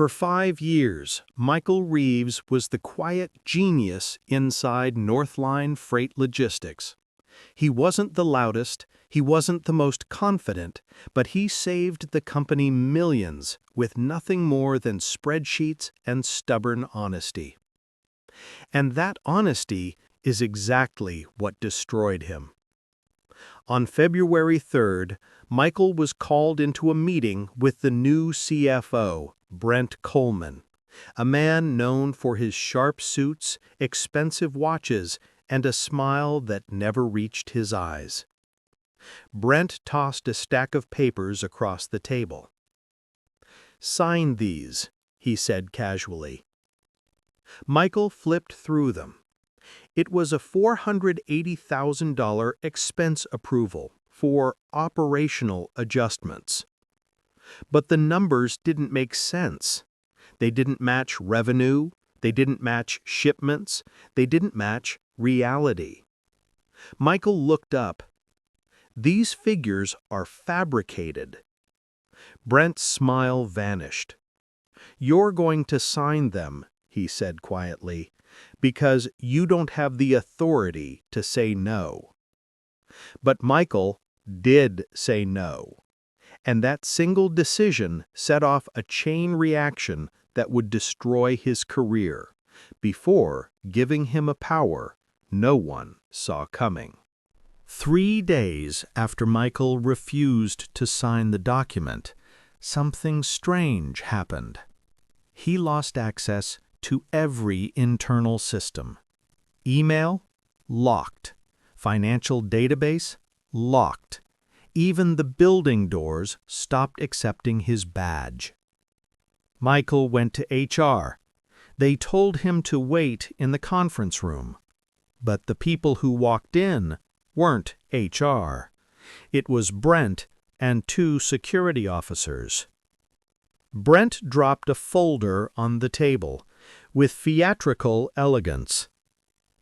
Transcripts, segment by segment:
For 5 years, Michael Reeves was the quiet genius inside Northline Freight Logistics. He wasn't the loudest, he wasn't the most confident, but he saved the company millions with nothing more than spreadsheets and stubborn honesty. And that honesty is exactly what destroyed him. On February 3rd, Michael was called into a meeting with the new CFO, Brent Coleman, a man known for his sharp suits, expensive watches, and a smile that never reached his eyes. Brent tossed a stack of papers across the table. "Sign these," he said casually. Michael flipped through them. It was a $480,000 expense approval for operational adjustments. But the numbers didn't make sense. They didn't match revenue, they didn't match shipments, they didn't match reality. Michael looked up. "These figures are fabricated." Brent's smile vanished. "You're going to sign them," he said quietly, "because you don't have the authority to say no." But Michael did say no, and that single decision set off a chain reaction that would destroy his career, before giving him a power no one saw coming. 3 days after Michael refused to sign the document, something strange happened. He lost access to every internal system. Email? Locked. Financial database? Locked. Even the building doors stopped accepting his badge. Michael went to HR. They told him to wait in the conference room. But the people who walked in weren't HR. It was Brent and 2 security officers. Brent dropped a folder on the table with theatrical elegance.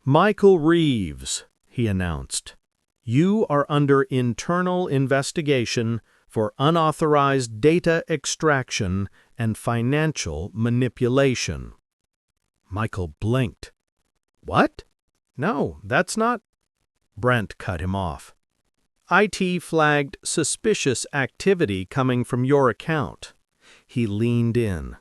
"Michael Reeves," he announced, "you are under internal investigation for unauthorized data extraction and financial manipulation." Michael blinked. "What? No, that's not—" Brent cut him off. "IT flagged suspicious activity coming from your account." He leaned in.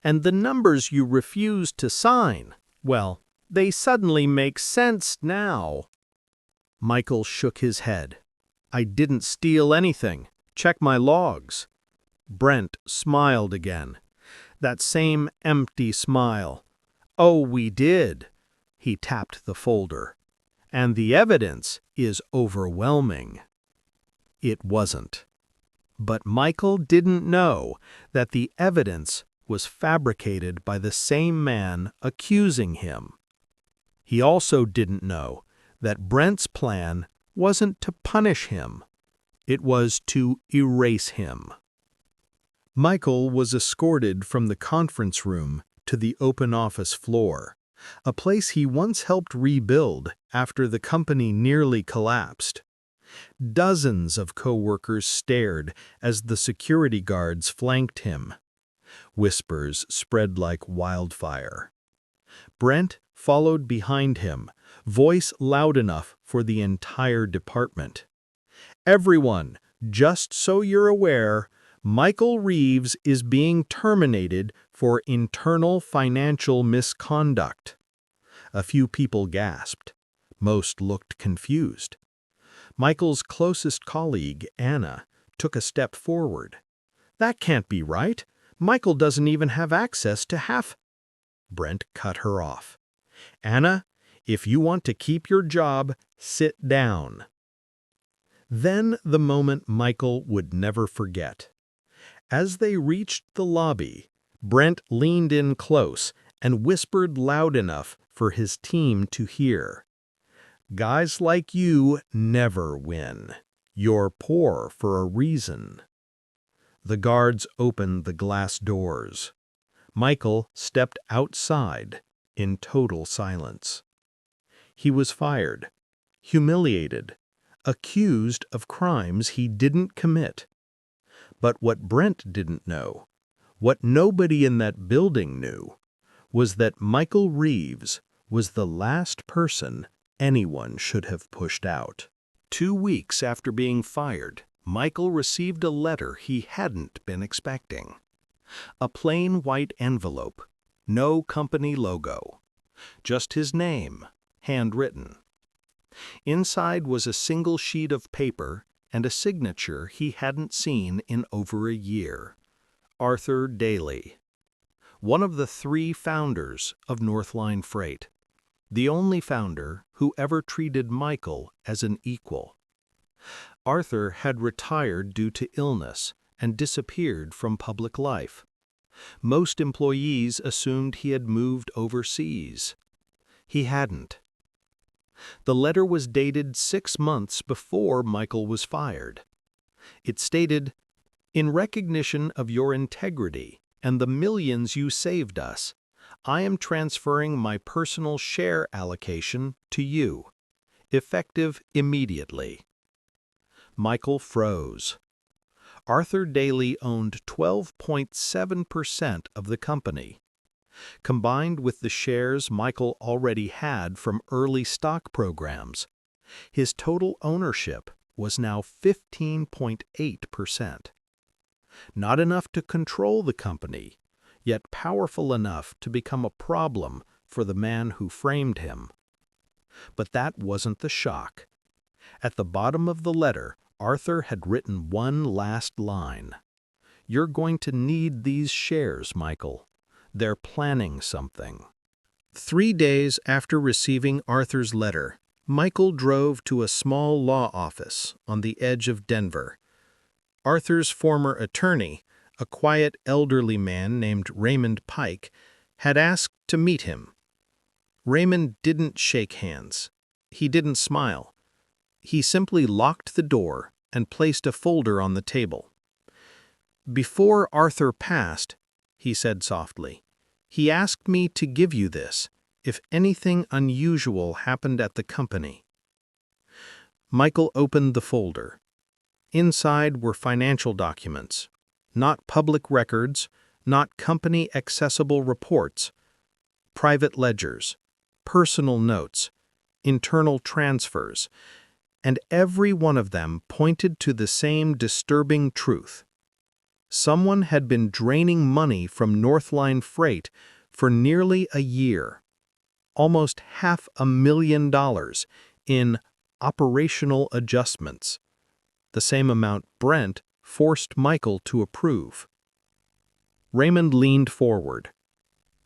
"And the numbers you refused to sign, well, they suddenly make sense now." Michael shook his head. "I didn't steal anything. Check my logs." Brent smiled again. That same empty smile. "Oh, we did." He tapped the folder. "And the evidence is overwhelming." It wasn't. But Michael didn't know that the evidence was fabricated by the same man accusing him. He also didn't know that Brent's plan wasn't to punish him. It was to erase him. Michael was escorted from the conference room to the open office floor, a place he once helped rebuild after the company nearly collapsed. Dozens of co-workers stared as the security guards flanked him. Whispers spread like wildfire. Brent followed behind him, voice loud enough for the entire department. "Everyone, just so you're aware, Michael Reeves is being terminated for internal financial misconduct." A few people gasped. Most looked confused. Michael's closest colleague, Anna, took a step forward. "That can't be right. Michael doesn't even have access to half—" Brent cut her off. "Anna, if you want to keep your job, sit down." Then the moment Michael would never forget. As they reached the lobby, Brent leaned in close and whispered loud enough for his team to hear. "Guys like you never win. You're poor for a reason." The guards opened the glass doors. Michael stepped outside in total silence. He was fired, humiliated, accused of crimes he didn't commit. But what Brent didn't know What nobody in that building knew was that Michael Reeves was the last person anyone should have pushed out. 2 weeks after being fired, Michael received a letter he hadn't been expecting. A plain white envelope, no company logo, just his name, handwritten. Inside was a single sheet of paper and a signature he hadn't seen in over a year. Arthur Daly, one of the 3 founders of Northline Freight, the only founder who ever treated Michael as an equal. Arthur had retired due to illness and disappeared from public life. Most employees assumed he had moved overseas. He hadn't. The letter was dated 6 months before Michael was fired. It stated, "In recognition of your integrity and the millions you saved us, I am transferring my personal share allocation to you, effective immediately." Michael froze. Arthur Daly owned 12.7% of the company. Combined with the shares Michael already had from early stock programs, his total ownership was now 15.8%. Not enough to control the company, yet powerful enough to become a problem for the man who framed him. But that wasn't the shock. At the bottom of the letter, Arthur had written one last line. "You're going to need these shares, Michael. They're planning something." 3 days after receiving Arthur's letter, Michael drove to a small law office on the edge of Denver. Arthur's former attorney, a quiet elderly man named Raymond Pike, had asked to meet him. Raymond didn't shake hands. He didn't smile. He simply locked the door and placed a folder on the table. "Before Arthur passed," he said softly, "he asked me to give you this if anything unusual happened at the company." Michael opened the folder. Inside were financial documents, not public records, not company-accessible reports, private ledgers, personal notes, internal transfers, and every one of them pointed to the same disturbing truth. Someone had been draining money from Northline Freight for nearly a year, almost $500,000 in operational adjustments, the same amount Brent forced Michael to approve. Raymond leaned forward.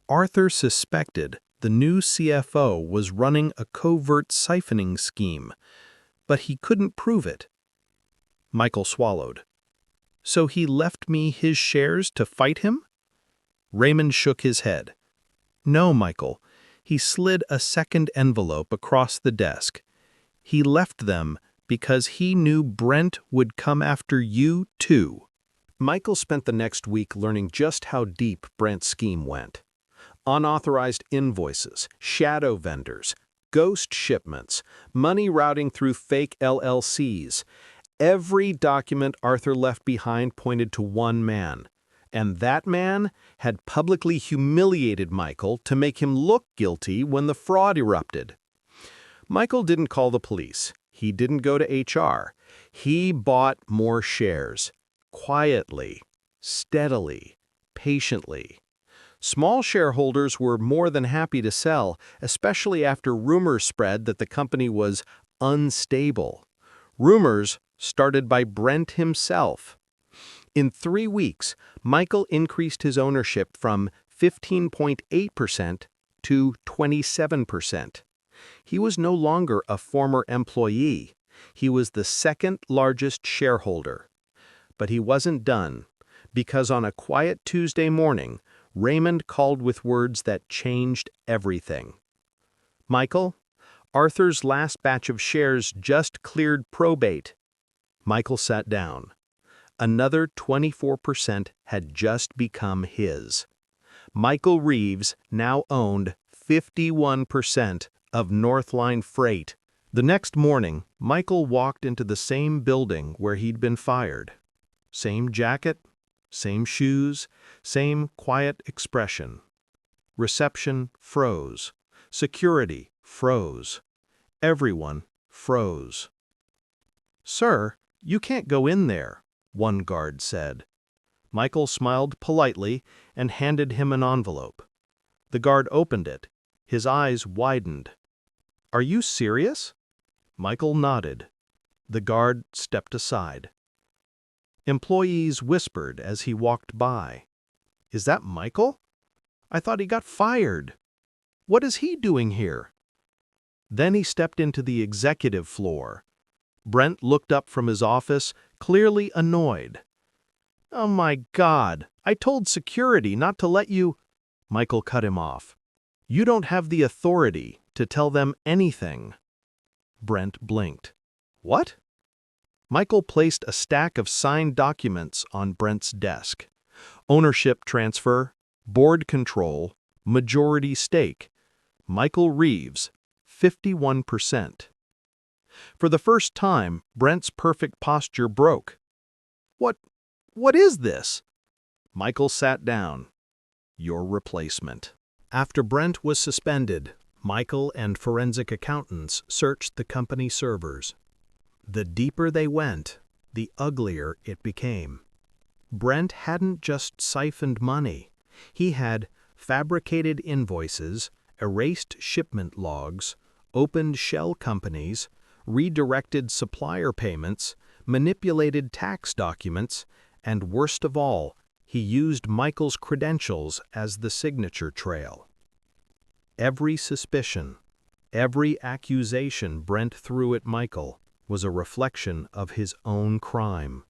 Arthur suspected the new CFO was running a covert siphoning scheme, but he couldn't prove it. Michael swallowed. "So he left me his shares to fight him?" Raymond shook his head. "No, Michael. He slid a second envelope across the desk. He left them because he knew Brent would come after you, too." Michael spent the next week learning just how deep Brent's scheme went. Unauthorized invoices, shadow vendors, ghost shipments, money routing through fake LLCs. Every document Arthur left behind pointed to one man, and that man had publicly humiliated Michael to make him look guilty when the fraud erupted. Michael didn't call the police. He didn't go to HR. He bought more shares, quietly, steadily, patiently. Small shareholders were more than happy to sell, especially after rumors spread that the company was unstable. Rumors started by Brent himself. In 3 weeks, Michael increased his ownership from 15.8% to 27%. He was no longer a former employee. He was the second largest shareholder. But he wasn't done, because on a quiet Tuesday morning, Raymond called with words that changed everything. "Michael, Arthur's last batch of shares just cleared probate." Michael sat down. Another 24% had just become his. Michael Reeves now owned 51% of Northline Freight. The next morning, Michael walked into the same building where he'd been fired. Same jacket, Same shoes, same quiet expression. Reception froze. Security froze. Everyone froze. "Sir, you can't go in there," one guard said. Michael smiled politely and handed him an envelope. The guard opened it. His eyes widened. "Are you serious?" Michael nodded. The guard stepped aside. Employees whispered as he walked by. "Is that Michael? I thought he got fired. What is he doing here?" Then he stepped into the executive floor. Brent looked up from his office, clearly annoyed. "Oh my God, I told security not to let you—" Michael cut him off. "You don't have the authority to tell them anything." Brent blinked. "What?" Michael placed a stack of signed documents on Brent's desk. Ownership transfer, board control, majority stake. Michael Reeves, 51%. For the first time, Brent's perfect posture broke. What is this?" Michael sat down. "Your replacement." After Brent was suspended, Michael and forensic accountants searched the company servers. The deeper they went, the uglier it became. Brent hadn't just siphoned money. He had fabricated invoices, erased shipment logs, opened shell companies, redirected supplier payments, manipulated tax documents, and worst of all, he used Michael's credentials as the signature trail. Every suspicion, every accusation Brent threw at Michael was a reflection of his own crime.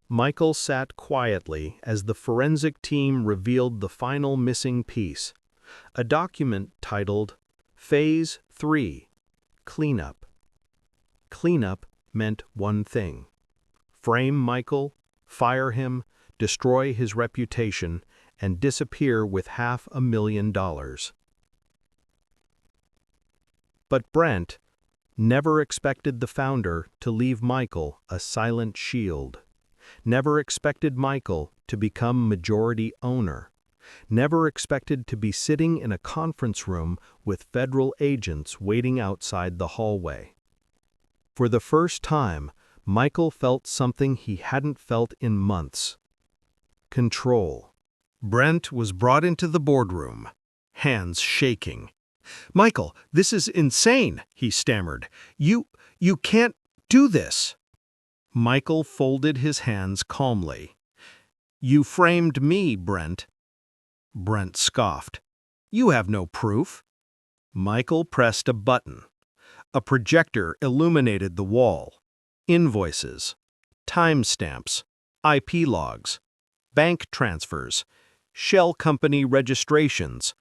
Michael sat quietly as the forensic team revealed the final missing piece, a document titled Phase 3, Cleanup. Cleanup meant one thing: frame Michael, fire him, destroy his reputation, and disappear with $500,000. But Brent never expected the founder to leave Michael a silent shield, never expected Michael to become majority owner, never expected to be sitting in a conference room with federal agents waiting outside the hallway. For the first time, Michael felt something he hadn't felt in months: control. Brent was brought into the boardroom, hands shaking. "Michael, this is insane," he stammered. You can't do this." Michael folded his hands calmly. "You framed me, Brent." Brent scoffed. "You have no proof." Michael pressed a button. A projector illuminated the wall. Invoices, timestamps, IP logs, bank transfers, shell company registrations,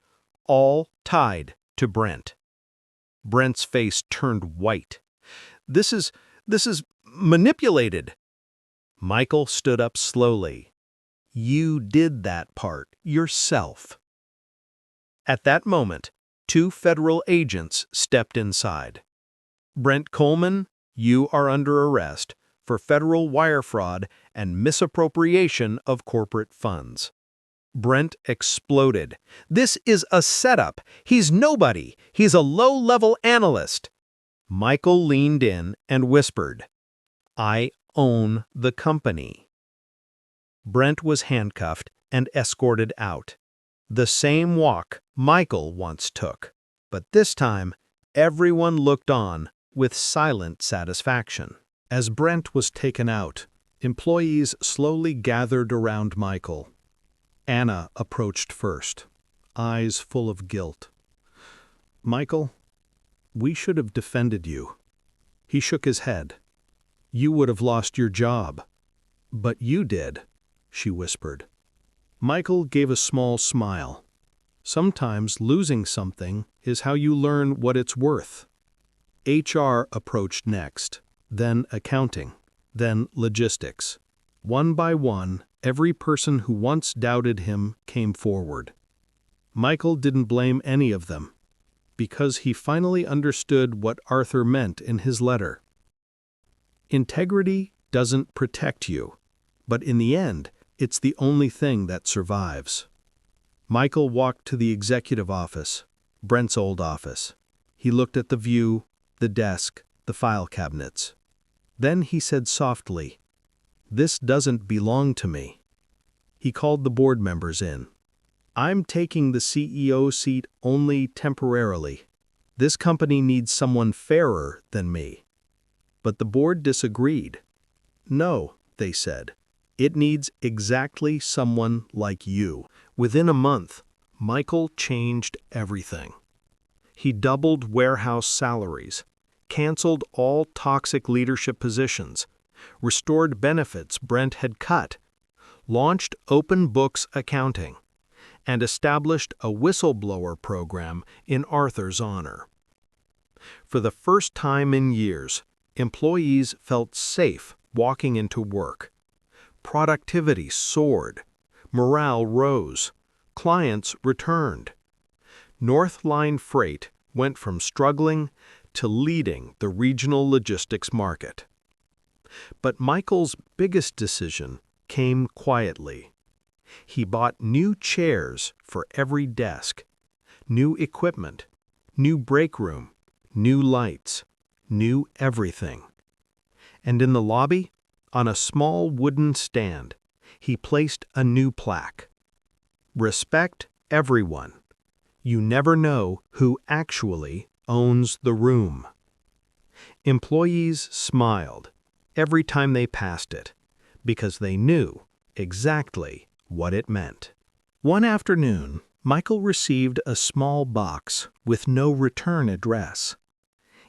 all tied to Brent. Brent's face turned white. This is manipulated." Michael stood up slowly. "You did that part yourself." At that moment, 2 federal agents stepped inside. "Brent Coleman, you are under arrest for federal wire fraud and misappropriation of corporate funds." Brent exploded. "This is a setup. He's nobody. He's a low-level analyst." Michael leaned in and whispered, "I own the company." Brent was handcuffed and escorted out. The same walk Michael once took, but this time everyone looked on with silent satisfaction. As Brent was taken out, employees slowly gathered around Michael. Anna approached first, eyes full of guilt. "Michael, we should have defended you." He shook his head. "You would have lost your job." "But you did," she whispered. Michael gave a small smile. "Sometimes losing something is how you learn what it's worth." HR approached next, then accounting, then logistics. One by one, every person who once doubted him came forward. Michael didn't blame any of them, because he finally understood what Arthur meant in his letter. Integrity doesn't protect you, but in the end, It's the only thing that survives. Michael walked to the executive office, Brent's old office. He looked at the view, the desk, the file cabinets. Then he said softly, "This doesn't belong to me." He called the board members in. "I'm taking the CEO seat only temporarily. This company needs someone fairer than me." But the board disagreed. "No," they said. "It needs exactly someone like you." Within a month, Michael changed everything. He doubled warehouse salaries, canceled all toxic leadership positions, restored benefits Brent had cut, launched open books accounting, and established a whistleblower program in Arthur's honor. For the first time in years, employees felt safe walking into work. Productivity soared, morale rose, clients returned. Northline Freight went from struggling to leading the regional logistics market. But Michael's biggest decision came quietly. He bought new chairs for every desk, new equipment, new break room, new lights, new everything. And in the lobby, on a small wooden stand, he placed a new plaque. "Respect everyone. You never know who actually owns the room." Employees smiled every time they passed it, because they knew exactly what it meant. One afternoon, Michael received a small box with no return address.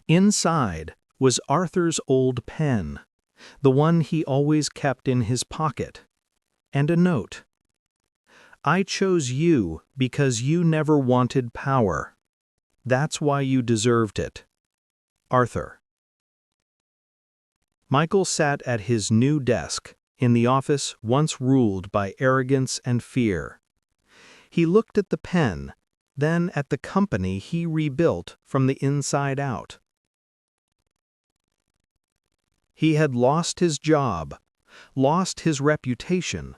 Inside was Arthur's old pen, the one he always kept in his pocket, and a note. "I chose you because you never wanted power. That's why you deserved it. Arthur." Michael sat at his new desk in the office once ruled by arrogance and fear. He looked at the pen, then at the company he rebuilt from the inside out. He had lost his job, lost his reputation,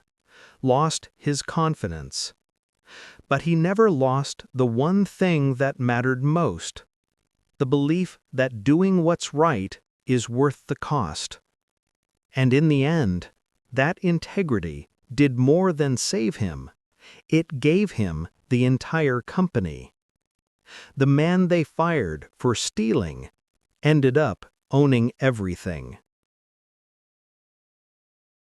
lost his confidence. But he never lost the one thing that mattered most, the belief that doing what's right is worth the cost. And in the end, that integrity did more than save him. It gave him the entire company. The man they fired for stealing ended up owning everything.